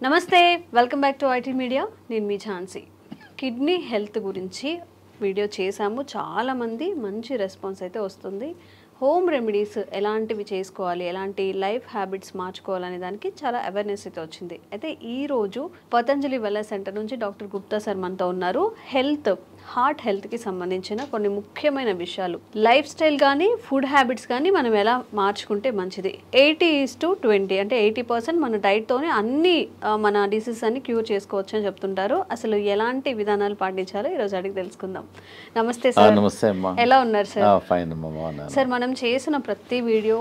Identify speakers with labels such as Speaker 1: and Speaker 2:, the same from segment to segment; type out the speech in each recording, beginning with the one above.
Speaker 1: నమస్తే, welcome back to IT media. నేను మీ Jhansi. Kidney health గురించి వీడియో చేశాము. చాలామంది మంచి రెస్పాన్స్ అయితే వస్తుంది. హోమ్ రెమెడీస్ ఎలాంటివి చేసుకోవాలి, ఎలాంటి లైఫ్ హ్యాబిట్స్ మార్చుకోవాలనే దానికి చాలా అవేర్నెస్ అయితే వచ్చింది. అయితే ఈరోజు పతంజలి వెల్నెస్ సెంటర్ నుంచి డాక్టర్ గుప్తా సార్ మనతో ఉన్నారు. హార్ట్ హెల్త్కి సంబంధించిన కొన్ని ముఖ్యమైన విషయాలు, లైఫ్ స్టైల్ కానీ ఫుడ్ హ్యాబిట్స్ కానీ మనం ఎలా మార్చుకుంటే మంచిది. 80:20 అంటే 80% మన డైట్తోనే అన్ని మన డిసీజెస్ అన్ని క్యూర్ చేసుకోవచ్చు అని చెప్తుంటారు. అసలు ఎలాంటి విధానాలు పాటించాలో ఈరోజు అడిగి తెలుసుకుందాం. నమస్తే సార్.
Speaker 2: నమస్తే అమ్మా.
Speaker 1: ఎలా ఉన్నారు సార్?
Speaker 2: ఫైన్ అమ్మా.
Speaker 1: సార్, మనం చేసిన ప్రతి వీడియో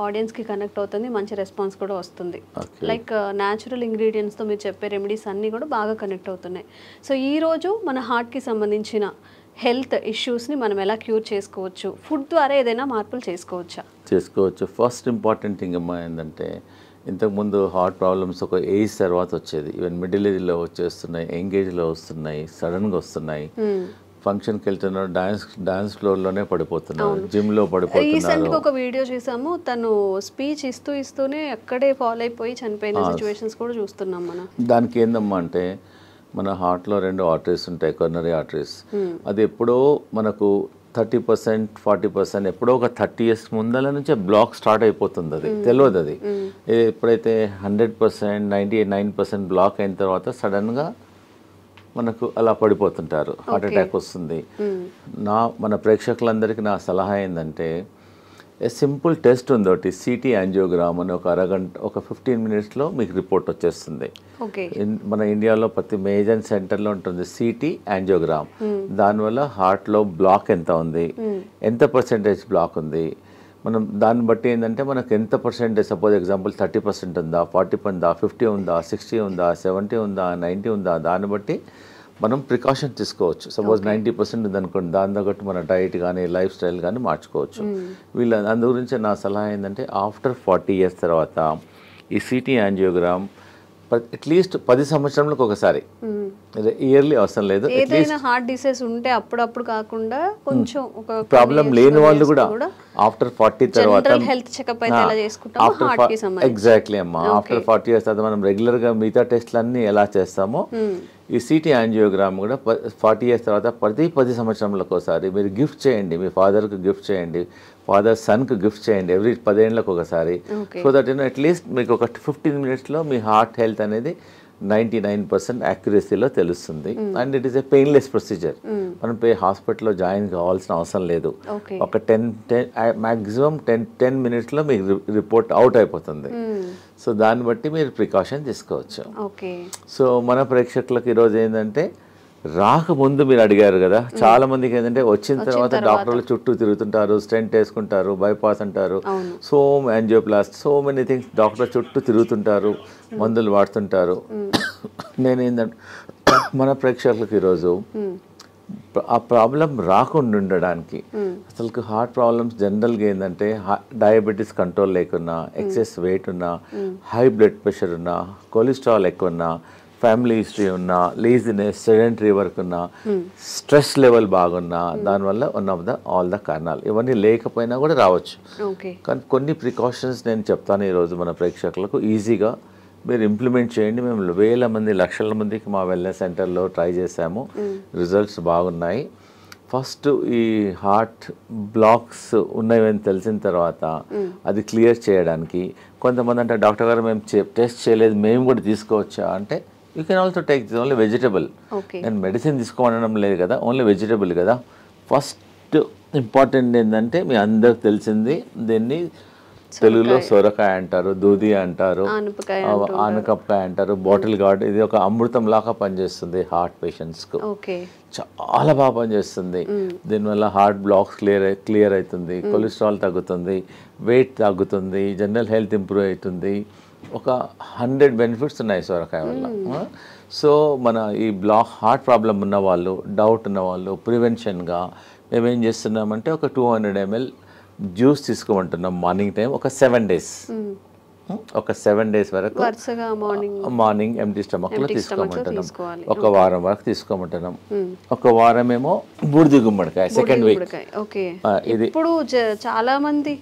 Speaker 1: ఆడియన్స్కి కనెక్ట్ అవుతుంది, మంచి రెస్పాన్స్ కూడా వస్తుంది. లైక్ న్యాచురల్ ఇంగ్రీడియంట్స్తో మీరు చెప్పే రెమెడీస్ అన్నీ కూడా బాగా కనెక్ట్ అవుతున్నాయి. సో ఈరోజు మన హార్ట్కి సంబంధించిన హెల్త్ ఇష్యూస్ని మనం ఎలా క్యూర్ చేసుకోవచ్చు, ఫుడ్ ద్వారా ఏదైనా మార్పులు చేసుకోవచ్చు.
Speaker 2: ఫస్ట్ ఇంపార్టెంట్ థింగ్ అమ్మా ఏంటంటే, ఇంతకుముందు హార్ట్ ప్రాబ్లమ్స్ ఒక ఏజ్ తర్వాత వచ్చేది. ఈవెన్ మిడిల్ ఏజ్లో వచ్చేస్తున్నాయి, యంగ్ ఏజ్లో వస్తున్నాయి, సడన్గా వస్తున్నాయి. ఫంక్షన్కి వెళ్తున్నారు, డాన్స్ ఫ్లోర్లోనే పడిపోతున్నారు, జిమ్లో పడిపోతున్నారు.
Speaker 1: రీసెంట్గా ఒక వీడియో చూసాము, తను స్పీచ్ ఇస్తూనే అక్కడే ఫాలో అయిపోయి చనిపోయిన సిచ్యువేషన్స్ కూడా చూస్తున్నాం మనం.
Speaker 2: దానికి ఏందమ్మా అంటే, మన హార్ట్లో 2 ఆర్టరీస్ ఉంటాయి, కొర్నరీ ఆర్టరీస్. అది ఎప్పుడో మనకు 30%, 40% ఎప్పుడో ఒక 30 years ముందల నుంచే బ్లాక్ స్టార్ట్ అయిపోతుంది. అది తెలియదు. అది ఎప్పుడైతే 100%, 99% బ్లాక్ అయిన తర్వాత సడన్గా మనకు అలా పడిపోతుంటారు, హార్ట్ అటాక్ వస్తుంది. మన ప్రేక్షకులందరికీ నా సలహా ఏంటంటే, సింపుల్ టెస్ట్ ఉంది ఒకటి, సిటీ యాంజియోగ్రామ్ అని. ఒక అరగంట, ఒక 15 minutesలో మీకు రిపోర్ట్ వచ్చేస్తుంది. మన ఇండియాలో ప్రతి మేజర్ సెంటర్లో ఉంటుంది సిటీ యాంజియోగ్రామ్. దానివల్ల హార్ట్లో బ్లాక్ ఎంత ఉంది, ఎంత పర్సెంటేజ్ బ్లాక్ ఉంది, మనం దాన్ని బట్టి ఏంటంటే మనకు ఎంత పర్సెంటేజ్, సపోజ్ ఎగ్జాంపుల్ 30% ఉందా, 40 ఉందా, 50 ఉందా, 60 ఉందా, 70 ఉందా, 90 ఉందా, దాన్ని బట్టి మనం ప్రికాషన్ తీసుకోవచ్చు. సపోజ్ 90% ఉందనుకోండి, దాని తగ్గట్టు మన డైట్ కానీ లైఫ్ స్టైల్ కానీ మార్చుకోవచ్చు. అందు గురించి నా సలహా ఏంటంటే, ఆఫ్టర్ 40 years తర్వాత ఈ సిటీ యాంజియోగ్రామ్ అట్లీస్ట్ 10 సంవత్సరాలకు ఒకసారి, ఇయర్లీ అవసరం లేదు.
Speaker 1: ఏదైనా హార్ట్ డిసీజ్ ఉంటే అప్పుడప్పుడు కాకుండా కొంచెం ఒక
Speaker 2: ప్రాబ్లం లేని వాళ్ళు కూడా ఆఫ్టర్ 40 తర్వాత
Speaker 1: హెల్త్ చెకప్ అయితే ఎలా చేసుకుంటామో హార్ట్ కి సంబంధించి.
Speaker 2: ఎగ్జాక్ట్లీ అమ్మా. ఆఫ్టర్ 40 years తర్వాత మనం రెగ్యులర్గా మిగతా టెస్ట్లన్నీ ఎలా చేస్తామో, ఈ సిటీ యాంజియోగ్రామ్ కూడా 40 years తర్వాత ప్రతి 10 సంవత్సరాలకు ఒకసారి మీరు గిఫ్ట్ చేయండి. మీ ఫాదర్కి గిఫ్ట్ చేయండి, ఫాదర్ సన్కి గిఫ్ట్ చేయండి, ఎవ్రీ 10 ఏళ్ళకు ఒకసారి. సో దట్ అట్లీస్ట్ మీకు ఒక 15 minutesలో మీ హార్ట్ హెల్త్ అనేది 99% యాక్యురసీలో తెలుస్తుంది. And it is a painless procedure. మనం హాస్పిటల్లో జాయిన్ కావాల్సిన అవసరం లేదు. ఒక 10 మ్యాక్సిమం 10 minutesలో మీకు రిపోర్ట్ అవుట్ అయిపోతుంది. సో దాన్ని బట్టి మీరు ప్రికాషన్ తీసుకోవచ్చు. సో మన ప్రేక్షకులకు ఈరోజు ఏంటంటే, రాకముందు మీరు అడిగారు కదా, చాలా మందికి ఏంటంటే వచ్చిన తర్వాత డాక్టర్లు చుట్టూ తిరుగుతుంటారు, స్టెంట్ వేసుకుంటారు, బైపాస్ అంటారు, so angioplasty, so many things, doctor చుట్టూ తిరుగుతుంటారు, మందులు వాడుతుంటారు. నేనేంటంటే, మన ప్రేక్షకులకు ఈరోజు ఆ ప్రాబ్లం రాకుండా ఉండడానికి, అసలు హార్ట్ ప్రాబ్లమ్స్ జనరల్గా ఏంటంటే, డయాబెటీస్ కంట్రోల్ లేకున్నా, ఎక్సెస్ వెయిట్ ఉన్నా, హై బ్లడ్ ప్రెషర్ ఉన్నా, కొలెస్ట్రాల్ ఎక్కువ ఉన్నా, ఫ్యామిలీ హిస్టరీ ఉన్నా, లేజినెస్, సెడెంటరీ వర్క్ ఉన్నా, స్ట్రెస్ లెవెల్ బాగున్నా, దానివల్ల ఆల్ ద కారణాలు. ఇవన్నీ లేకపోయినా కూడా రావచ్చు. కానీ కొన్ని ప్రికాషన్స్ నేను చెప్తాను ఈరోజు మన ప్రేక్షకులకు, ఈజీగా మీరు ఇంప్లిమెంట్ చేయండి. మేము వేల మంది, లక్షల మందికి మా వెల్నెస్ సెంటర్లో ట్రై చేసాము, రిజల్ట్స్ బాగున్నాయి. ఫస్ట్ ఈ హార్ట్ బ్లాక్స్ ఉన్నాయని తెలిసిన తర్వాత అది క్లియర్ చేయడానికి, కొంతమంది అంటే, డాక్టర్ గారు మేము టెస్ట్ చేయలేదు, మేము కూడా తీసుకోవచ్చా అంటే, you can also take this only vegetable. నేను మెడిసిన్ తీసుకోవడం లేదు కదా, ఓన్లీ వెజిటబుల్ కదా. ఫస్ట్ ఇంపార్టెంట్ ఏంటంటే, మీ అందరికి తెలిసింది, దీన్ని తెలుగులో సొరకాయ అంటారు, దూది అంటారు, ఆనపకాయ అంటారు, బాటిల్ గార్డ్. ఇది ఒక అమృతం లాగా పనిచేస్తుంది హార్ట్ పేషెంట్స్కు, చాలా బాగా పనిచేస్తుంది. దీనివల్ల హార్ట్ బ్లాక్స్ క్లియర్ అవుతుంది, కొలెస్ట్రాల్ తగ్గుతుంది, వెయిట్ తగ్గుతుంది, జనరల్ హెల్త్ ఇంప్రూవ్ అవుతుంది. ఒక 100 benefits ఉన్నాయి సొరకాయ వల్ల. సో మన ఈ హార్ట్ ప్రాబ్లం ఉన్న వాళ్ళు, డౌట్ ఉన్న వాళ్ళు, ప్రివెన్షన్గా మేమేం చేస్తున్నామంటే, ఒక 200 ml జ్యూస్ తీసుకోమంటున్నాం మార్నింగ్ టైం, ఒక 7 days. ఒక 7 days వరకు మార్నింగ్ ఎంటీ స్టమక్లో తీసుకోమంటున్నాం. ఒక వారం వరకు తీసుకోమంటున్నాం. ఒక వారం ఏమో బూడిద గుమ్మడికాయ, సెకండ్ వీక్.
Speaker 1: ఇది ఇప్పుడు చాలా మంది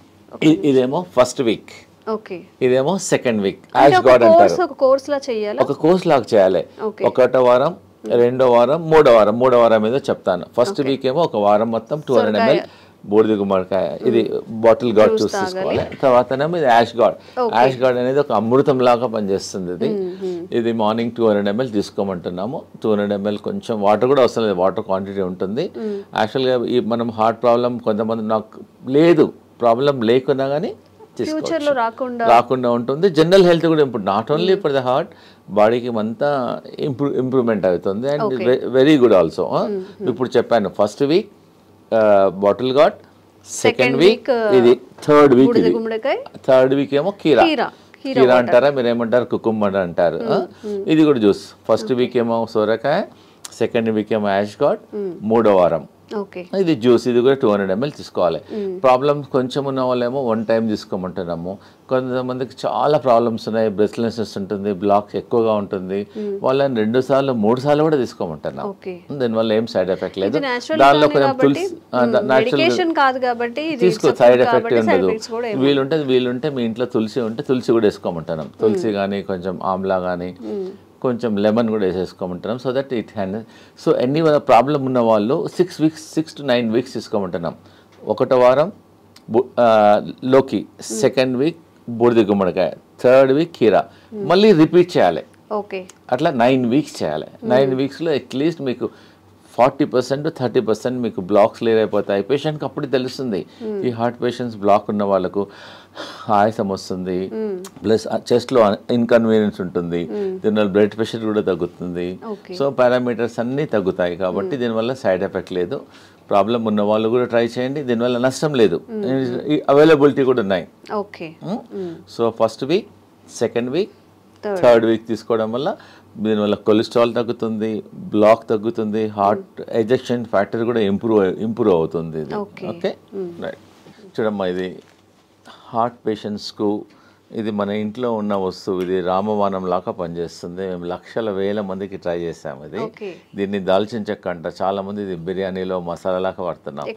Speaker 2: ఇదేమో ఫస్ట్ వీక్,
Speaker 1: ఓకే.
Speaker 2: ఇదేమో సెకండ్ వీక్.
Speaker 1: అంటే
Speaker 2: యాష్ గార్డ్ అంటారు.
Speaker 1: ఒక కోర్స్ లా చేయాలా?
Speaker 2: ఒక కోర్స్ లాగా చేయాలి. ఒకటో వారం, రెండో వారం, మూడో వారం మీద చెప్తాను. ఫస్ట్ వీక్ ఏమో ఒక వారం మొత్తం 200 ml బూడిద గుమ్మడికాయ, ఇది బాటిల్ గార్డ్ జ్యూస్ తీసుకోవాలి. తర్వాతనేమో ఇది యాష్ గార్డ్. యాష్ గార్డ్ అనేది ఒక అమృతం లాగా పనిచేస్తుంది. ఇది మార్నింగ్ 200 ml తీసుకోమంటున్నాము. 200 ml కొంచెం వాటర్ కూడా అవసరం లేదు, వాటర్ క్వాంటిటీ ఉంటుంది. యాక్చువల్గా ఈ మనం హార్ట్ ప్రాబ్లం కొంతమంది నాకు లేదు, ప్రాబ్లం లేకున్నా కానీ
Speaker 1: ఫ్యూచర్లో
Speaker 2: రాకుండా ఉంటుంది. జనరల్ హెల్త్ కూడా ఇప్పుడు not only for the heart, బాడీకి అంతా ఇంప్రూవ్మెంట్ అవుతుంది. And very good also. ఇప్పుడు చెప్పాను first week bottle gourd, second week ఇది, థర్డ్ వీక్ ఏమో కీరా అంటారా మీరు ఏమంటారు, కుకుంబర్ అంటారు. ఇది కూడా జ్యూస్. ఫస్ట్ వీక్ ఏమో సోరకాయ, సెకండ్ వీక్ ఏమో యాష్ గార్డ్, మూడో వారం ఇది జ్యూస్. ఇది కూడా 200 ml తీసుకోవాలి. ప్రాబ్లమ్స్ కొంచెం ఉన్న వాళ్ళేమో 1 time తీసుకోమంటున్నాము. కొంతమందికి చాలా ప్రాబ్లమ్స్ ఉన్నాయి, బ్రెస్ట్లెస్నెస్ ఉంటుంది, బ్లాక్స్ ఎక్కువగా ఉంటుంది, వాళ్ళని 2 సార్లు 3 సార్లు కూడా తీసుకోమంటున్నాం. దీనివల్ల ఏం సైడ్ ఎఫెక్ట్ లేదు. దానిలో కొంచెం తులసి తీసుకో, సైడ్ ఎఫెక్ట్ ఉండదు. వీలుంటే మీ ఇంట్లో తులసి ఉంటే తులసి కూడా వేసుకోమంటున్నాం. తులసి కానీ కొంచెం ఆమ్లా కానీ కొంచెం లెమన్ కూడా వేసేసుకోమంటున్నాం. So that it hand. So ఎన్ని ప్రాబ్లం ఉన్న వాళ్ళు 6 to 9 weeks తీసుకోమంటున్నాం. ఒకటో వారం లోకి, సెకండ్ వీక్ బూడిద గుమ్మడికాయ, థర్డ్ వీక్ కీరా, మళ్ళీ రిపీట్ చేయాలి. అట్లా 9 weeks చేయాలి. 9 weeksలో అట్లీస్ట్ మీకు 40% to 30% మీకు బ్లాక్స్ క్లియర్ అయిపోతాయి. పేషెంట్కి అప్పుడు తెలుస్తుంది. ఈ హార్ట్ పేషెంట్స్ బ్లాక్ ఉన్న వాళ్ళకు ఆయాసం వస్తుంది, ప్లస్ చెస్ట్లో ఇన్కన్వీనియన్స్ ఉంటుంది, దీనివల్ల బ్లడ్ ప్రెషర్ కూడా తగ్గుతుంది. సో పారామీటర్స్ అన్నీ తగ్గుతాయి. కాబట్టి దీనివల్ల సైడ్ ఎఫెక్ట్ లేదు. ప్రాబ్లం ఉన్న వాళ్ళు కూడా ట్రై చేయండి, దీనివల్ల నష్టం లేదు. అవైలబిలిటీ కూడా ఉన్నాయి. So first week, second week, third week తీసుకోవడం వల్ల దీనివల్ల కొలెస్ట్రాల్ తగ్గుతుంది, బ్లాక్ తగ్గుతుంది, హార్ట్ ఎజెక్షన్ ఫ్యాక్టర్ కూడా ఇంప్రూవ్ అవుతుంది. Okay right. చూడమ్మా, ఇది హార్ట్ పేషెంట్స్కు ఇది మన ఇంట్లో ఉన్న వస్తువు. ఇది రామబాణం లాగా పనిచేస్తుంది. మేము లక్షల వేల మందికి ట్రై చేసాము. ఇది దీన్ని దాల్చిన చెక్క అంట. చాలా మంది ఇది బిర్యానీలో మసాలా లాగా వాడుతున్నాం.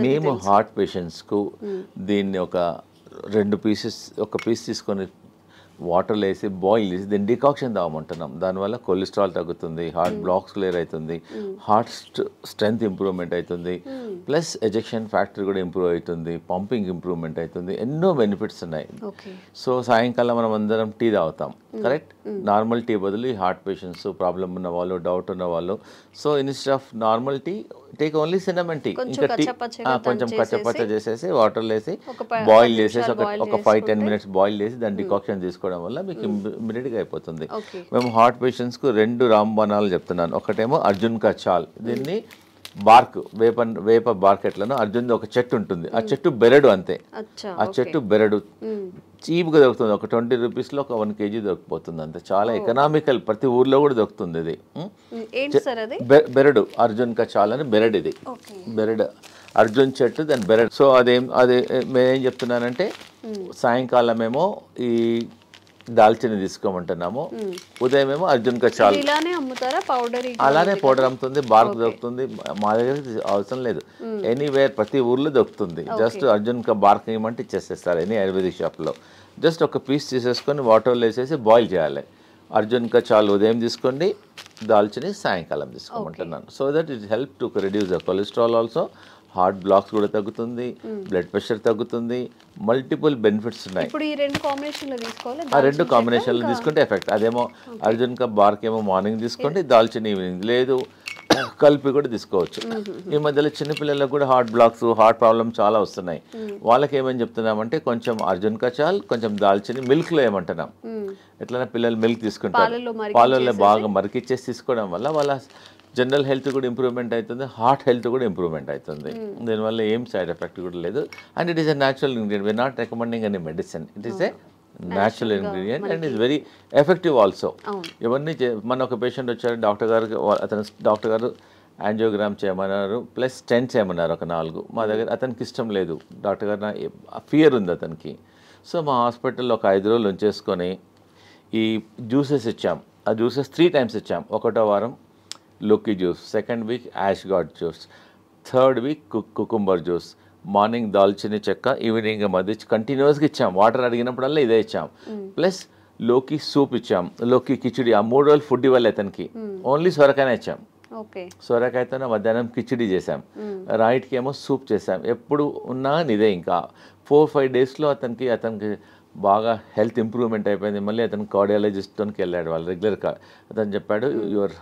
Speaker 2: మేము హార్ట్ పేషెంట్స్కు దీన్ని ఒక 2 pieces, ఒక పీస్ తీసుకొని వాటర్లో వేసి బాయిల్ చేసి దీన్ని డికాక్షన్ తాగమంటున్నాం. దానివల్ల కొలెస్ట్రాల్ తగ్గుతుంది, హార్ట్ బ్లాక్స్ క్లియర్ అవుతుంది, హార్ట్ స్ట్రెంగ్త్ ఇంప్రూవ్మెంట్ అవుతుంది, ప్లస్ ఎజెక్షన్ ఫ్యాక్టర్ కూడా ఇంప్రూవ్ అవుతుంది, పంపింగ్ ఇంప్రూవ్మెంట్ అవుతుంది. ఎన్నో బెనిఫిట్స్ ఉన్నాయి. సో సాయంకాలం మనం అందరం టీ తాగుతాం, కరెక్ట్? నార్మల్ టీ బదులు ఈ హార్ట్ పేషెంట్స్, ప్రాబ్లమ్ ఉన్న వాళ్ళు, డౌట్ ఉన్న వాళ్ళు, so instead of normal tea take only cinnamon tea. ఇంకా టీ కొంచెం కచ్చపచ్చ చేసేసి వాటర్లో వేసి బాయిల్ చేసేసి ఒక 5-10 minutes బాయిల్ చేసి దాన్ని డికాక్షన్ తీసుకోవడం వల్ల మీకు ఇమ్మీడియట్గా అయిపోతుంది. మేము హార్ట్ పేషెంట్స్కు 2 రాంబాణాలు చెప్తున్నాను. ఒకటేమో అర్జున్ కా చాల్, దీన్ని బార్క్, వేప బార్క్ ఎట్లనో అర్జున్ ఒక చెట్టు ఉంటుంది, ఆ చెట్టు బెరడు అంతే. ఆ చెట్టు బెరడు చీప్గా దొరుకుతుంది. ఒక 20 rupeesలో ఒక 1 kg దొరికిపోతుంది అంతే. చాలా ఎకనామికల్, ప్రతి ఊర్లో కూడా దొరుకుతుంది. ఇది బెరడు, అర్జున్ కా చాల్ అని బెరడు. ఇది బెరడు, అర్జున్ చెట్టు, దాని బెరడు. సో అదే మేమేం చెప్తున్నానంటే సాయంకాలం ఏమో ఈ దాల్చిన తీసుకోమంటున్నాము, ఉదయం ఏమో అర్జున్ కా చాల్. అలానే పౌడర్ అమ్ముతుంది, బార్క్ దొరుకుతుంది. మా దగ్గర అవసరం లేదు, ఎనీవేర్ ప్రతి ఊర్లో దొరుకుతుంది. జస్ట్ అర్జున్ కా బార్క్ ఏమంటే ఇచ్చేసేస్తారు ఎనీ ఆయుర్వేదిక్ షాప్లో. జస్ట్ ఒక పీస్ తీసేసుకొని వాటర్లో వేసేసి బాయిల్ చేయాలి. అర్జున్ కా చాల్ ఉదయం తీసుకోండి, దాల్చిని సాయంకాలం తీసుకోమంటున్నాను. So that it help to reduce the cholesterol also, heart blocks కూడా తగ్గుతుంది, బ్లడ్ ప్రెషర్ తగ్గుతుంది, మల్టిపుల్ బెనిఫిట్స్ ఉన్నాయి. ఆ 2 కాంబినేషన్లు తీసుకుంటే ఎఫెక్ట్. అదేమో అర్జున్ కా బార్క్ ఏమో మార్నింగ్ తీసుకోండి, దాల్చిన ఈవినింగ్, లేదు కలిపి కూడా తీసుకోవచ్చు. ఈ మధ్యలో చిన్నపిల్లలకు కూడా హార్ట్ బ్లాక్స్, హార్ట్ ప్రాబ్లమ్స్ చాలా వస్తున్నాయి. వాళ్ళకి ఏమని చెప్తున్నామంటే కొంచెం అర్జున్ కా చాల్, కొంచెం దాల్చిని మిల్క్లో ఏమంటున్నాం. ఎట్లైనా పిల్లలు మిల్క్ తీసుకుంటారు, పాలల్లో బాగా మరికిచ్చేసి తీసుకోవడం వల్ల వాళ్ళ జనరల్ హెల్త్ కూడా ఇంప్రూవ్మెంట్ అవుతుంది, హార్ట్ హెల్త్ కూడా ఇంప్రూవ్మెంట్ అవుతుంది. దీనివల్ల ఏం సైడ్ ఎఫెక్ట్ కూడా లేదు. And it is a natural ingredient. We're not recommending any medicine. It is a natural ingredient and it's very effective also. ఇవన్నీ మన ఒక పేషెంట్ వచ్చారు, డాక్టర్ గారు యాంజియోగ్రామ్ చేయమన్నారు, ప్లస్ స్టెంట్స్ చేయమన్నారు ఒక 4. మా దగ్గర అతనికి ఇష్టం లేదు, డాక్టర్ గారు ఫియర్ ఉంది అతనికి. సో మా హాస్పిటల్లో ఒక 5 రోజులు ఉంచేసుకొని ఈ జ్యూసెస్ ఇచ్చాం. ఆ జ్యూసెస్ 3 times ఇచ్చాం. ఒకటో వారం లోకి juice, second week ash gourd juice, third week cucumber juice, morning దాల్చిన చెక్క, ఈవినింగ్ మధ్య కంటిన్యూస్గా ఇచ్చాం. వాటర్ అడిగినప్పుడల్లా ఇదే ఇచ్చాం. ప్లస్ లోకి సూప్ ఇచ్చాం, లోకి కిచిడి. ఆ 3 రోజులు ఫుడ్ ఇవ్వాలి అతనికి, ఓన్లీ సొరకాయనే ఇచ్చాం. సొరకాయతోనే మధ్యాహ్నం కిచిడి చేసాం, రైట్కి ఏమో సూప్ చేసాం. ఎప్పుడు ఉన్నా ఇదే. ఇంకా 4-5 డేస్లో అతనికి బాగా హెల్త్ ఇంప్రూవ్మెంట్ అయిపోయింది. మళ్ళీ అతను కార్డియాలజిస్ట్తోకి వెళ్ళాడు, వాళ్ళు రెగ్యులర్గా. అతను చెప్పాడు యువర్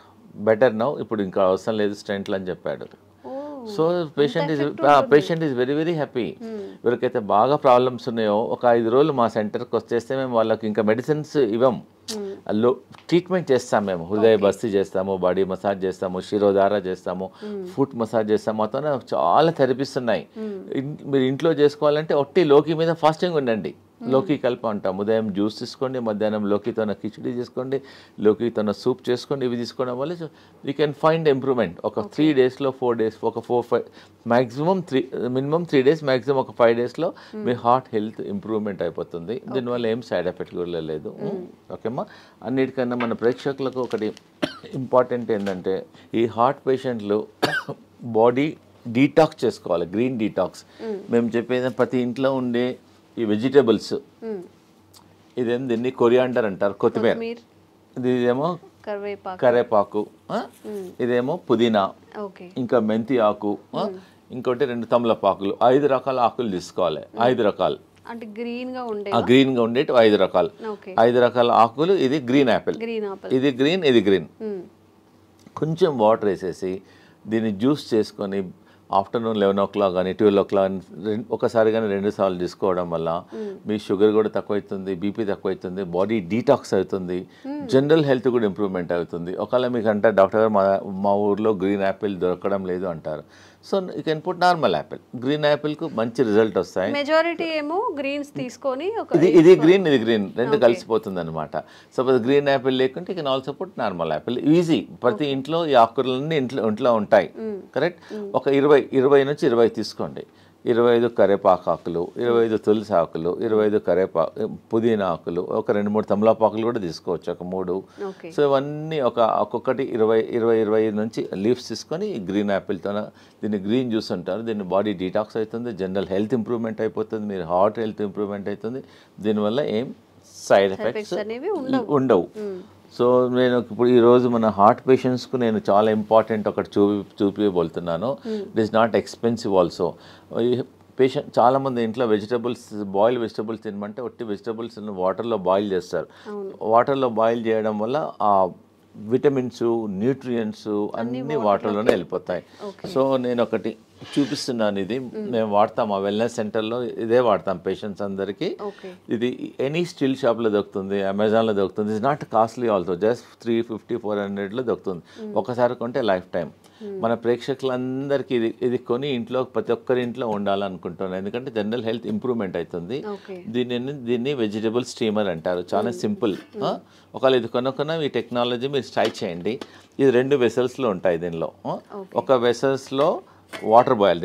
Speaker 2: బెటర్ నౌ, ఇప్పుడు ఇంకా అవసరం లేదు స్టెంట్లు అని చెప్పాడు. So patient is very very happy. ఎవరికైతే బాగా ప్రాబ్లమ్స్ ఉన్నాయో ఒక 5 రోజులు మా సెంటర్కి వచ్చేస్తే మేము వాళ్ళకి ఇంకా మెడిసిన్స్ ఇవ్వం, ట్రీట్మెంట్ చేస్తాం. మేము హృదయ బస్తీ చేస్తాము, బాడీ మసాజ్ చేస్తాము, శిరోధార చేస్తాము, ఫుట్ మసాజ్ చేస్తాము. మొత్తం చాలా థెరపీస్ ఉన్నాయి. మీరు ఇంట్లో చేసుకోవాలంటే ఒట్టి లోకి మీద ఫాస్టింగ్ ఉండండి. లోకి కలిపి అంటాం. ఉదయం జ్యూస్ తీసుకోండి, మధ్యాహ్నం లోకితోన కిచిడి చేసుకోండి, లోకితోన సూప్ చేసుకోండి. ఇవి తీసుకోవడం వల్ల యూ కెన్ ఫైండ్ ఇంప్రూవ్మెంట్. ఒక 3 డేస్లో 4 డేస్, ఒక 4-5 మ్యాక్సిమం మినిమం 3 డేస్, మ్యాక్సిమం ఒక 5 డేస్లో మీ హార్ట్ హెల్త్ ఇంప్రూవ్మెంట్ అయిపోతుంది. దీనివల్ల ఏం సైడ్ ఎఫెక్ట్ కూడా లేదు. ఓకేమ్మా. అన్నిటికన్నా మన ప్రేక్షకులకు ఒకటి ఇంపార్టెంట్ ఏంటంటే, ఈ హార్ట్ పేషెంట్లు బాడీ డీటాక్స్ చేసుకోవాలి, గ్రీన్ డీటాక్స్. మేము చెప్పేది ప్రతి ఇంట్లో ఉండే ఈ వెజిటేబుల్స్, ఇదేం దీన్ని కొరియాండర్ అంటారు, కొత్తిమీర. ఇదేమో కరేపాకు, ఇదేమో పుదీనా, ఇంకా మెంతి ఆకు, ఇంకోటి 2 తమలపాకులు. 5 రకాల ఆకులు తీసుకోవాలి. 5 రకాలు
Speaker 1: అంటే గ్రీన్ గా
Speaker 2: ఉండేటి 5 రకాలు. 5 రకాల ఆకులు. ఇది గ్రీన్ యాపిల్, ఇది గ్రీన్, ఇది గ్రీన్. కొంచెం వాటర్ వేసేసి దీన్ని జ్యూస్ చేసుకొని ఆఫ్టర్నూన్ 11 o'clock కానీ 12 o'clock ఒకసారి కానీ 2 సార్లు తీసుకోవడం వల్ల మీ షుగర్ కూడా తక్కువవుతుంది, బీపీ తక్కువవుతుంది, బాడీ డీటాక్స్ అవుతుంది, జనరల్ హెల్త్ కూడా ఇంప్రూవ్మెంట్ అవుతుంది. ఒకవేళ మీకు అంటే డాక్టర్ గారు మా ఊర్లో గ్రీన్ యాపిల్ దొరకడం లేదు అంటారు. So you can put normal apple. Green యాపిల్కు మంచి రిజల్ట్ వస్తాయి.
Speaker 1: మెజారిటీ ఏమో గ్రీన్స్ తీసుకొని
Speaker 2: ఇది గ్రీన్, ఇది గ్రీన్, రెండు కలిసిపోతుంది అనమాట. సపోజ్ గ్రీన్ యాపిల్ లేకుంటే you can also put normal Apple. Easy. ప్రతి ఇంట్లో ఈ ఆకుకూరలన్నీ ఇంట్లో ఉంటాయి. కరెక్ట్. ఒక 20 నుంచి 20 తీసుకోండి. 25 కరేపాకు ఆకులు, 25 తులసి ఆకులు, 25 పుదీనా ఆకులు, ఒక 2-3 తమలపాకులు కూడా తీసుకోవచ్చు, ఒక 3. సో ఇవన్నీ ఒక్కొక్కటి 20 నుంచి లీవ్స్ తీసుకొని గ్రీన్ యాపిల్తో దీన్ని గ్రీన్ జ్యూస్ అంటారు. దీన్ని బాడీ డీటాక్స్ అవుతుంది, జనరల్ హెల్త్ ఇంప్రూవ్మెంట్ అయిపోతుంది, మీరు హార్ట్ హెల్త్ ఇంప్రూవ్మెంట్ అవుతుంది. దీనివల్ల ఏం సైడ్ ఎఫెక్ట్స్ ఉండవు. సో నేను ఇప్పుడు ఈరోజు మన హార్ట్ పేషెంట్స్కు నేను చాలా ఇంపార్టెంట్ ఒకటి చూపిబోతున్నాను. It is not expensive also. Patient చాలామంది ఇంట్లో బాయిల్ వెజిటబుల్స్ తినమంటే ఒట్టి వెజిటబుల్స్ వాటర్లో బాయిల్ చేస్తారు. వాటర్లో బాయిల్ చేయడం వల్ల ఆ విటమిన్స్, న్యూట్రియంట్స్ అన్నీ వాటర్లోనే వెళ్ళిపోతాయి. సో నేను ఒకటి చూపిస్తున్నాను. ఇది మేము వాడతాం, ఆ వెల్నెస్ సెంటర్లో ఇదే వాడతాం పేషెంట్స్ అందరికీ. ఇది ఎనీ స్టీల్ షాప్లో దొరుకుతుంది, అమెజాన్లో దొరుకుతుంది. It's not costly also, just 350-400లో దొరుకుతుంది. ఒకసారి కొంటే లైఫ్ టైం. మన ప్రేక్షకులందరికీ ఇది కొని ఇంట్లో ప్రతి ఒక్కరి ఇంట్లో ఉండాలనుకుంటున్నాను, ఎందుకంటే జనరల్ హెల్త్ ఇంప్రూవ్మెంట్ అవుతుంది. దీన్ని వెజిటబుల్ స్టీమర్ అంటారు. చాలా సింపుల్. ఒకవేళ ఇది కొనుక్కున్న ఈ టెక్నాలజీ మీరు ట్రై చేయండి. ఇది 2 వెసల్స్లో ఉంటాయి. దీనిలో ఒక వెసల్స్లో వాటర్ పోయాలి,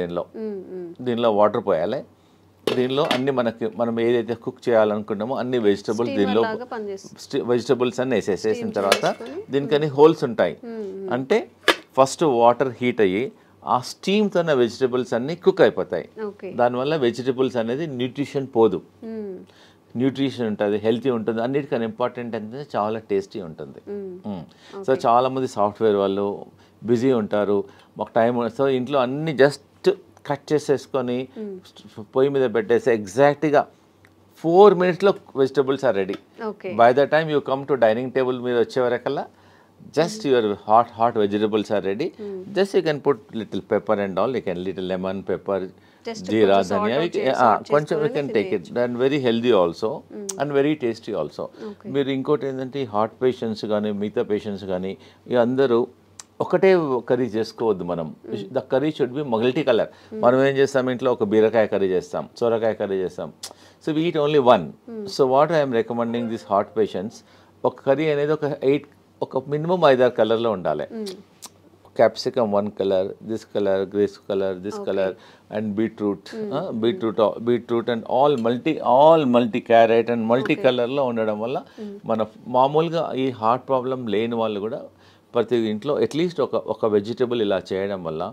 Speaker 2: దీనిలో వాటర్ పోయాలి. దీనిలో అన్ని మనం ఏదైతే కుక్ చేయాలనుకుంటామో అన్ని వెజిటబుల్స్ అన్ని వేసేసిన తర్వాత దీనికని హోల్స్ ఉంటాయి. అంటే ఫస్ట్ వాటర్ హీట్ అయ్యి ఆ స్టీమ్తో వెజిటబుల్స్ అన్ని కుక్ అయిపోతాయి. దానివల్ల వెజిటబుల్స్ అనేది న్యూట్రిషన్ పోదు, న్యూట్రిషన్ ఉంటుంది, హెల్తీ ఉంటుంది. అన్నిటికన్నా ఇంపార్టెంట్ అంటే చాలా టేస్టీ ఉంటుంది. సో చాలామంది సాఫ్ట్వేర్ వాళ్ళు బిజీ ఉంటారు, మాకు టైం. సో ఇంట్లో అన్ని జస్ట్ కట్ చేసేసుకొని పొయ్యి మీద పెట్టేసి ఎగ్జాక్ట్గా 4 minutesలో vegetables are ready. By the time you come to dining table మీద వచ్చే వరకల్లా just your hot vegetables are ready. Just you can put little pepper and all, you can little lemon, pepper, jeera, dhania, you can take it. And very healthy also and very tasty also. మీరు ఇంకోటి ఏంటంటే heart patients కానీ మిగతా patients కానీ అందరూ ఒకటే curry చేసుకోవద్దు. మనం the curry should be multi colour. మనం ఏం చేస్తాం, ఇంట్లో ఒక బీరకాయ కర్రీ చేస్తాం, సొరకాయ కర్రీ చేస్తాం. So we eat only one. So what I'm recommending this heart patients, ఒక కర్రీ అనేది ఒక మినిమం 5-6 కలర్లో ఉండాలి. Capsicum 1 colour, this colour, greens colour, this colour, and beetroot and all multi carrot and multi కలర్లో ఉండడం వల్ల మన మామూలుగా ఈ హార్ట్ ప్రాబ్లం లేని వాళ్ళు కూడా ప్రతి ఇంట్లో అట్లీస్ట్ ఒక వెజిటబుల్ ఇలా చేయడం వల్ల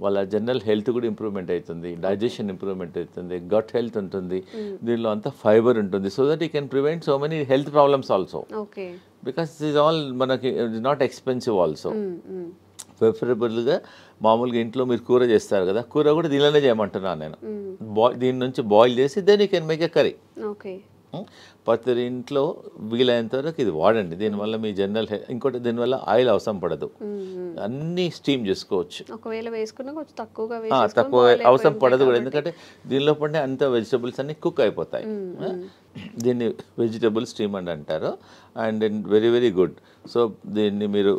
Speaker 2: వాళ్ళ జనరల్ హెల్త్ కూడా ఇంప్రూవ్మెంట్ అవుతుంది, డైజెషన్ ఇంప్రూవ్మెంట్ అవుతుంది, గట్ హెల్త్ ఉంటుంది, దీనిలో అంతా ఫైబర్ ఉంటుంది. So that you can prevent so many health problems also, because it is all మనకి నాట్ ఎక్స్పెన్సివ్ ఆల్సో. ప్రిఫరబుల్గా మామూలుగా ఇంట్లో మీరు కూర చేస్తారు కదా, కూర కూడా దీనిలోనే చేయమంటున్నాను నేను. దీని నుంచి బాయిల్ చేసి then you can make a curry. ప్రతి ఇంట్లో వీలైనంత వరకు ఇది వాడండి. దీనివల్ల మీ జనరల్ ఇంకోటి దీనివల్ల ఆయిల్ అవసరం పడదు, అన్నీ స్టీమ్ చేసుకోవచ్చు.
Speaker 1: ఒకవేళ వేసుకున్నా కొంచెం తక్కువ
Speaker 2: అవసరం పడదు కూడా, ఎందుకంటే దీనిలో పడిన అంత వెజిటబుల్స్ అన్ని కుక్ అయిపోతాయి. దీన్ని వెజిటబుల్ స్టీమ్ అని అంటారు. And very very good. So దీన్ని మీరు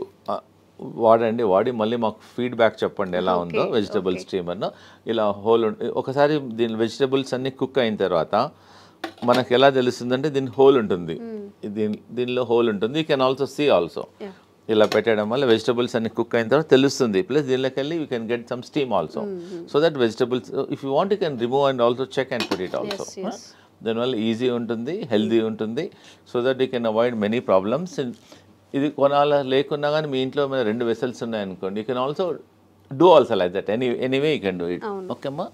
Speaker 2: వాడి మళ్ళీ మాకు ఫీడ్బ్యాక్ చెప్పండి ఎలా ఉందో వెజిటబుల్ స్టీమ్ అన్న. ఇలా హోల్ ఒకసారి దీని వెజిటబుల్స్ అన్ని కుక్ అయిన తర్వాత మనకు ఎలా తెలుస్తుందంటే దీని హోల్ ఉంటుంది, దీనిలో హోల్ ఉంటుంది. You can also see also. ఇలా పెట్టడం వల్ల వెజిటబుల్స్ అన్ని కుక్ అయిన తర్వాత తెలుస్తుంది. ప్లస్ దీనిలోకి వెళ్ళి you can get some steam also. So that vegetables if you want you can remove and also check and put it also. దానివల్ల ఈజీ ఉంటుంది, హెల్దీ ఉంటుంది. So that you can avoid many problems. ఇది కొనాల లేకున్నా కానీ మీ ఇంట్లో మీద 2 vessels ఉన్నాయనుకోండి, you can also do also like that. Anyway you can do it. ఓకేమ్మా.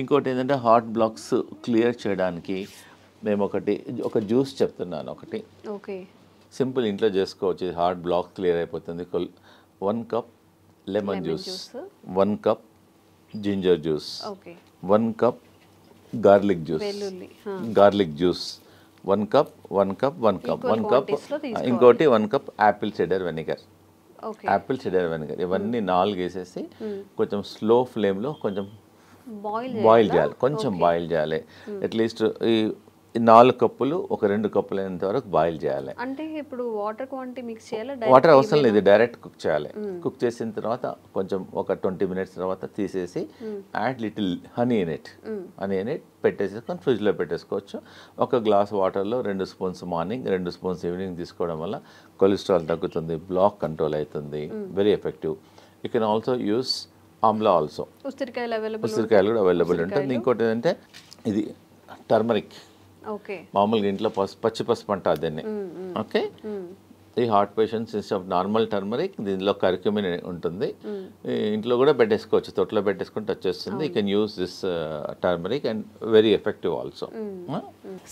Speaker 2: ఇంకోటి ఏంటంటే హార్ట్ బ్లాక్స్ క్లియర్ చేయడానికి మేము ఒక జ్యూస్ చెప్తున్నాను. ఒకటి సింపుల్ ఇంట్లో చేసుకోవచ్చు, హార్ట్ బ్లాక్ క్లియర్ అయిపోతుంది. 1 cup lemon juice, 1 cup ginger juice, 1 cup garlic juice, 1 cup ఇంకోటి 1 కప్ యాపిల్ సిడర్ వెనిగర్. ఇవన్నీ 4 వేసేసి కొంచెం స్లో ఫ్లేమ్లో కొంచెం బాయిల్ చేయాలి. కొంచెం బాయిల్ చేయాలి. అట్లీస్ట్ ఈ 4 కప్పులు ఒక 2 కప్పులు అయినంత వరకు బాయిల్ చేయాలి.
Speaker 1: అంటే ఇప్పుడు వాటర్ క్వాంటిటీ మిక్స్ చేయాలి?
Speaker 2: వాటర్ అవసరం లేదు, డైరెక్ట్ కుక్ చేయాలి. కుక్ చేసిన తర్వాత కొంచెం ఒక 20 మినిట్స్ తర్వాత తీసేసి add little honey in it పెట్టేసుకొని ఫ్రిడ్జ్లో పెట్టేసుకోవచ్చు. ఒక గ్లాస్ వాటర్లో 2 స్పూన్స్ మార్నింగ్, 2 స్పూన్స్ ఈవినింగ్ తీసుకోవడం వల్ల కొలెస్ట్రాల్ తగ్గుతుంది, బ్లాక్ కంట్రోల్ అవుతుంది. Very effective. You can also use Amla also. ఉసిరికాయలు కూడా అవైలబుల్ ఉంటుంది. ఇంకోటి ఏంటంటే ఇది టర్మరిక్. మామూలుగా ఇంట్లో పచ్చి పసుపు అంటారు దీన్ని. ఓకే. ఈ heart patients instead of normal turmeric దీనిలో కర్క్యూమిన్ ఉంటుంది. ఇంట్లో కూడా పెట్టేసుకోవచ్చు, తొట్లో పెట్టుకుంటే వచ్చేస్తుంది. You can use this turmeric and very effective also.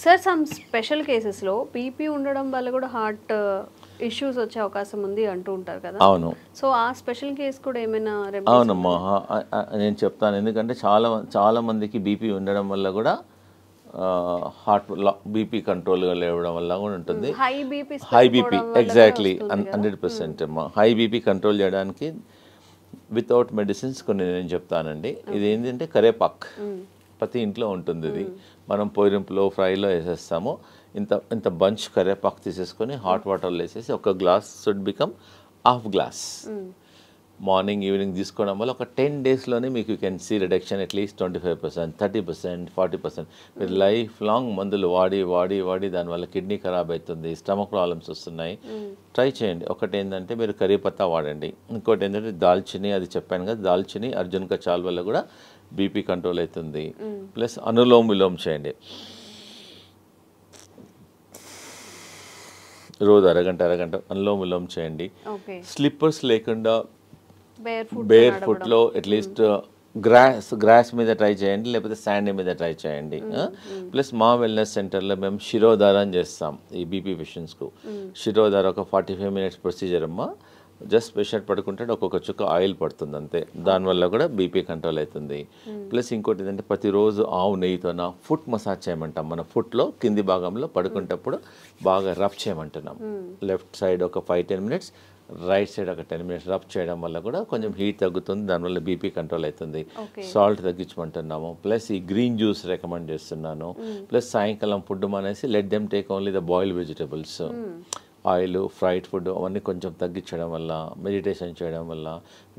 Speaker 1: Sir some special కేసెస్లో బీపీ ఉండడం వల్ల కూడా హార్ట్ ఇష్యూస్ వచ్చే అవకాశం ఉంది అంటూ ఉంటారు కదా.
Speaker 2: అవును.
Speaker 1: సో ఆ స్పెషల్ కేసు కూడా ఏమైనా?
Speaker 2: అవునమ్మా, నేను చెప్తాను. ఎందుకంటే చాలా మందికి బీపీ ఉండడం వల్ల కూడా హార్ట్ బీపీ కంట్రోల్గా లేవడం వల్ల కూడా ఉంటుంది. హై బీపీ ఎగ్జాక్ట్లీ 100% అమ్మా. హై బీపీ కంట్రోల్ చేయడానికి వితౌట్ మెడిసిన్స్ కొన్ని నేను చెప్తానండి. ఇది ఏంటంటే కరేపాక్ ప్రతి ఇంట్లో ఉంటుంది. ఇది మనం పోయిరింపులో ఫ్రైలో వేసేస్తాము. ఇంత బంచ్ కరేపాకు తీసేసుకొని హాట్ వాటర్లో వేసేసి ఒక glass should become half glass morning evening తీసుకోవడం వల్ల ఒక 10 డేస్లోనే మీకు you can see reduction at least 25%, 30%, 40%. మీరు లైఫ్ లాంగ్ మందులు వాడి దానివల్ల కిడ్నీ ఖరాబ్ అవుతుంది, స్టమక్ ప్రాబ్లమ్స్ వస్తున్నాయి. ట్రై చేయండి. ఒకటి ఏంటంటే మీరు కరీపత్తా వాడండి. ఇంకోటి ఏంటంటే దాల్చిని, అది చెప్పాను కదా, దాల్చిని అర్జున్ కచాల్ వల్ల కూడా బీపీ కంట్రోల్ అవుతుంది. ప్లస్ అనులోమ్ విలోమ్ చేయండి. రోజు అరగంట అనులోమ్ విలోమ్ చేయండి. స్లిప్పర్స్ లేకుండా బేర్ ఫుట్లో అట్లీస్ట్ గ్రాస్ మీద ట్రై చేయండి, లేకపోతే శాండ్ మీద ట్రై చేయండి. ప్లస్ మా వెల్నెస్ సెంటర్లో మేము శిరోధారం చేస్తాం ఈ బీపీ పేషెంట్స్కు. శిరోధార ఒక 45 మినిట్స్ ప్రొసీజర్ అమ్మా. జస్ట్ పేషెంట్ పడుకుంటే ఒక్కొక్క చుక్క ఆయిల్ పడుతుంది అంతే. దానివల్ల కూడా బీపీ కంట్రోల్ అవుతుంది. ప్లస్ ఇంకోటి ఏంటంటే ప్రతిరోజు ఆవు నెయ్యితోన ఫుట్ మసాజ్ చేయమంటాం. మన ఫుట్లో కింది భాగంలో పడుకునేటప్పుడు బాగా రబ్ చేయమంటున్నాం. లెఫ్ట్ సైడ్ ఒక 5-10 మినిట్స్, రైట్ సైడ్ ఒక 10 మినిట్స్ రబ్ చేయడం వల్ల కూడా కొంచెం హీట్ తగ్గుతుంది, దానివల్ల బీపీ కంట్రోల్ అవుతుంది. సాల్ట్ తగ్గించమంటున్నాము. ప్లస్ ఈ గ్రీన్ జ్యూస్ రికమెండ్ చేస్తున్నాను. ప్లస్ సాయంకాలం ఫుడ్ మానేసి let them take only the boiled vegetables. Oil, fried food అవన్నీ కొంచెం తగ్గించడం వల్ల, మెడిటేషన్ చేయడం వల్ల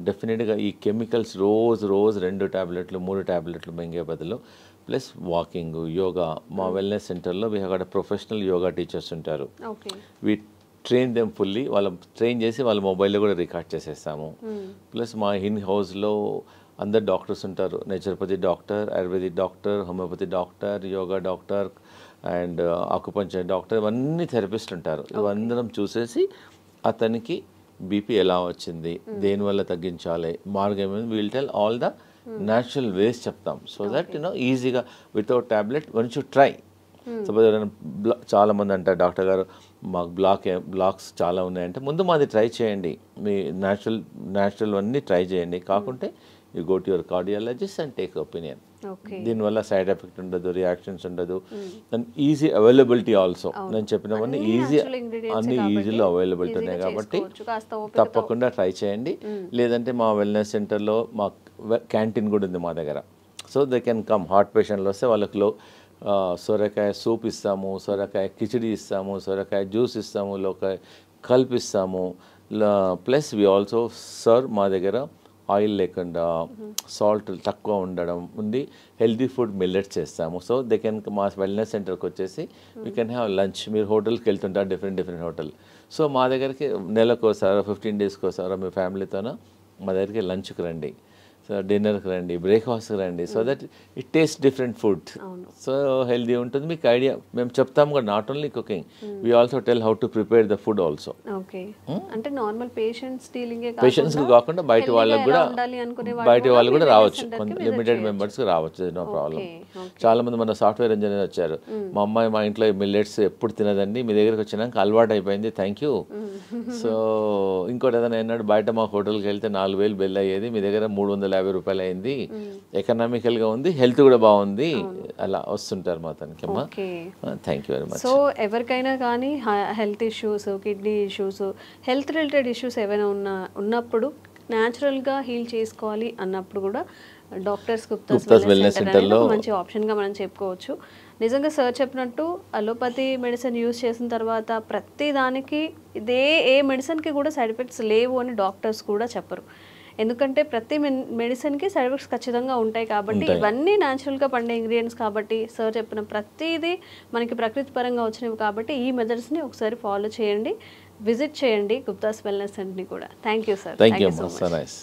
Speaker 2: డెఫినెట్గా ఈ కెమికల్స్ రోజు 2 టాబ్లెట్లు 3 టాబ్లెట్లు మింగే బదులు ప్లస్ వాకింగ్, యోగా. మా వెల్నెస్ సెంటర్లో we have professional yoga teachers ఉంటారు. We train them fully. Train చేసి వాళ్ళ మొబైల్లో కూడా రికార్డ్ చేసేస్తాము. ప్లస్ మా ఇన్ హౌస్లో అందరు డాక్టర్స్ ఉంటారు. Naturopathy doctor, ayurvedic doctor, homeopathy doctor, yoga doctor and acupuncture doctor, ఇవన్నీ థెరపిస్టులు ఉంటారు. ఇవందరం చూసేసి అతనికి బీపీ ఎలా వచ్చింది, దేనివల్ల తగ్గించాలి, మార్గం will tell all the natural ways చెప్తాం. సో దట్ ఈజీగా without tablet one should try. Suppose ఎవరైనా చాలా మంది అంటారు డాక్టర్ గారు మాకు బ్లాక్స్ చాలా ఉన్నాయంటే ముందు మాది ట్రై చేయండి, మీ న్యాచురల్ అన్నీ ట్రై చేయండి, కాకుంటే you go to your cardiologist and take opinion. దీనివల్ల సైడ్ ఎఫెక్ట్ ఉండదు, రియాక్షన్స్ ఉండదు, అండ్ ఈజీ అవైలబిలిటీ ఆల్సో. నేను చెప్పినవన్నీ అన్ని ఈజీలో అవైలబిలిటీ ఉన్నాయి కాబట్టి తప్పకుండా ట్రై చేయండి. లేదంటే మా వెల్నెస్ సెంటర్లో మా క్యాంటీన్ కూడా ఉంది మా దగ్గర. So they can come. Heart పేషెంట్లు వస్తే వాళ్ళకి సొరకాయ సూప్ ఇస్తాము, సొరకాయ కిచిడి ఇస్తాము, సొరకాయ జ్యూస్ ఇస్తాము, కల్పిస్తాము. ప్లస్ వి ఆల్సో సర్వ్ మా దగ్గర ఆయిల్ లేకుండా సాల్ట్ తక్కువ ఉండడం ఉంది, హెల్తీ ఫుడ్ మిల్లెట్స్ చేస్తాము. సో దే కెన్ మా వెల్నెస్ సెంటర్కి వచ్చేసి వీ కెన్ హ్యావ్ లంచ్. మీరు హోటల్కి వెళ్తుంటారు డిఫరెంట్ హోటల్, సో మా దగ్గరికి నెలకోసారో 15 డేస్కి ఒకసారో మీ ఫ్యామిలీతోనో మా దగ్గరికి లంచ్కి రండి, సో డిన్నర్కి రండి, బ్రేక్ఫాస్ట్కి రండి. So that it taste different food, so healthy ఉంటుంది. మీకు ఐడియా మేము చెప్తాము కూడా, not only cooking, we also tell how to prepare the food also.
Speaker 1: అంటే నార్మల్
Speaker 2: పేషెంట్స్ కాకుండా బయట వాళ్ళు కూడా రావచ్చు, లిమిటెడ్ మెంబర్స్ రావచ్చు, నో ప్రాబ్లం. చాలా మంది మన సాఫ్ట్వేర్ ఇంజనీర్ వచ్చారు, మా అమ్మాయి మా ఇంట్లో మిల్లెట్స్ ఎప్పుడు తినదండి, మీ దగ్గరికి వచ్చినాక అలవాటు అయిపోయింది, థ్యాంక్ యూ. సో ఇంకోటి ఏదైనా అన్నాడు, బయట మా హోటల్కి వెళ్తే 4,000 బిల్ అయ్యేది, మీ దగ్గర 350 రూపాయలు అయింది, ఎకనామికల్గా ఉంది, హెల్త్ కూడా బాగుంది, అలా వస్తుంటారు మా తనకి. అమ్మా thank you very much.
Speaker 1: So ఎవరికైనా కానీ health issues, kidney issues, health related issues ఏమైనా ఉన్నప్పుడు న్యాచురల్గా హీల్ చేసుకోవాలి అన్నప్పుడు కూడా డాక్టర్స్ గుప్తాస్ వెల్నెస్ సెంటర్లో మంచి ఆప్షన్గా మనం చెప్పుకోవచ్చు. నిజంగా సార్ చెప్పినట్టు అలోపతి మెడిసిన్ యూజ్ చేసిన తర్వాత ప్రతి దానికి ఏ మెడిసిన్కి కూడా సైడ్ ఎఫెక్ట్స్ లేవు అని డాక్టర్స్ కూడా చెప్పరు. ఎందుకంటే ప్రతి మెడిసిన్కి సైడ్ ఎఫెక్ట్స్ ఖచ్చితంగా ఉంటాయి కాబట్టి, ఇవన్నీ న్యాచురల్గా పండే ఇంగ్రీడియంట్స్ కాబట్టి, సార్ చెప్పిన ప్రతిదీ మనకి ప్రకృతి పరంగా వచ్చినవి కాబట్టి ఈ మెథడ్స్ని ఒకసారి ఫాలో చేయండి, విజిట్ చేయండి గుప్తాస్ వెల్నెస్ సెంటర్ని కూడా. Thank you sir.
Speaker 2: Thank you so much.